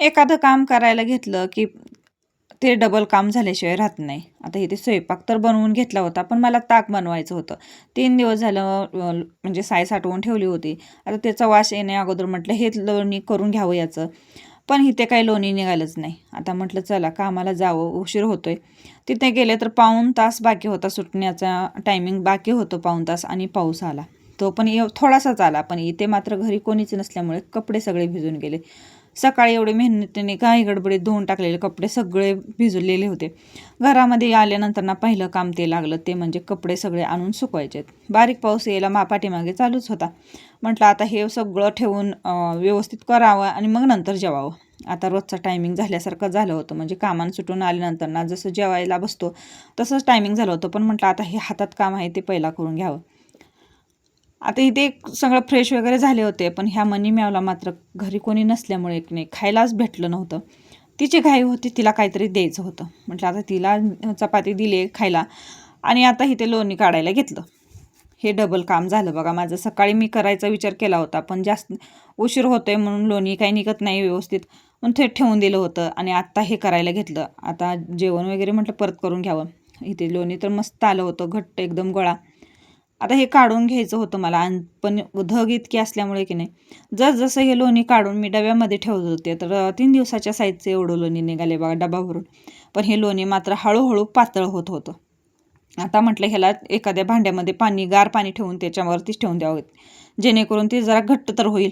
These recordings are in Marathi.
एखादं काम करायला घेतलं की ते डबल काम झाल्याशिवाय राहत नाही. आता इथे स्वयंपाक तर बनवून घेतला होता, पण मला ताक बनवायचं होतं. 3 दिवस झालं म्हणजे साय साठवून ठेवली होती. आता त्याचा वास येण्या अगोदर म्हटलं हे लोणी करून घ्यावं याचं. पण इथे काही लोणी निघालंच नाही. आता म्हटलं चला कामाला जावं, उशीर होतोय. तिथे गेले तर पाऊण तास बाकी होता, सुटण्याचा टायमिंग बाकी होतं पाऊण तास आणि पाऊस आला. तो पण थोडासाच आला, पण इथे मात्र घरी कोणीच नसल्यामुळे कपडे सगळे भिजून गेले. सकाळी एवढे मेहनतीने घाई गडबडीत धुवून टाकलेले कपडे सगळे भिजलेले होते. घरामध्ये आल्यानंतर ना पहिलं काम ते लागलं, ते म्हणजे कपडे सगळे आणून सुकवायचे. बारीक पाऊस यायला पाठीमागे चालूच होता. म्हटलं आता हे सगळं ठेवून व्यवस्थित करावं आणि मग नंतर जेवावं. आता रोजचा टायमिंग झाल्यासारखं झालं होतं, म्हणजे कामान सुटून आल्यानंतर ना जसं जेवायला बसतो तसंच टायमिंग झालं होतं. पण म्हटलं आता हे हातात काम आहे ते पहिला करून घ्यावं. आता इथे सगळं फ्रेश वगैरे झाले होते, पण ह्या मनी मॅवला मात्र घरी कोणी नसल्यामुळे की नाही खायलाच भेटलं नव्हतं. तिची घाई होती, तिला काहीतरी द्यायचं होतं. म्हटलं आता तिला चपाती दिली खायला आणि आता इथे लोणी काढायला घेतलं. हे डबल काम झालं बघा माझं. सकाळी मी करायचा विचार केला होता, पण जास्त उशीर होतोय म्हणून लोणी काही निघत नाही व्यवस्थित, म्हणून ते ठेवून दिलं होतं आणि आत्ता हे करायला घेतलं. आता जेवण वगैरे म्हटलं परत करून घ्यावं. इथे लोणी तर मस्त आलं होतं, घट्ट एकदम गोळा. आता हे काढून घ्यायचं होतं मला, आणि पण धग इतकी असल्यामुळे की नाही जसं हे लोणी काढून मी डब्यामध्ये ठेवत होते, तर 3 दिवसाच्या साईजचं एवढं लोणी निघाले बघा डबा भरून. पण हे लोणी मात्र हळूहळू पातळ होत होतं. आता म्हटलं ह्याला एखाद्या भांड्यामध्ये गार पाणी ठेवून त्याच्यावरतीच ठेवून द्यावं, जेणेकरून ते जरा घट्ट तर होईल.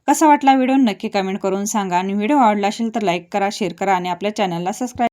कसा वाटला व्हिडिओ नक्की कमेंट करून सांगा, आणि व्हिडिओ आवडला असेल तर लाईक करा, शेअर करा आणि आपल्या चॅनलला सबस्क्राईब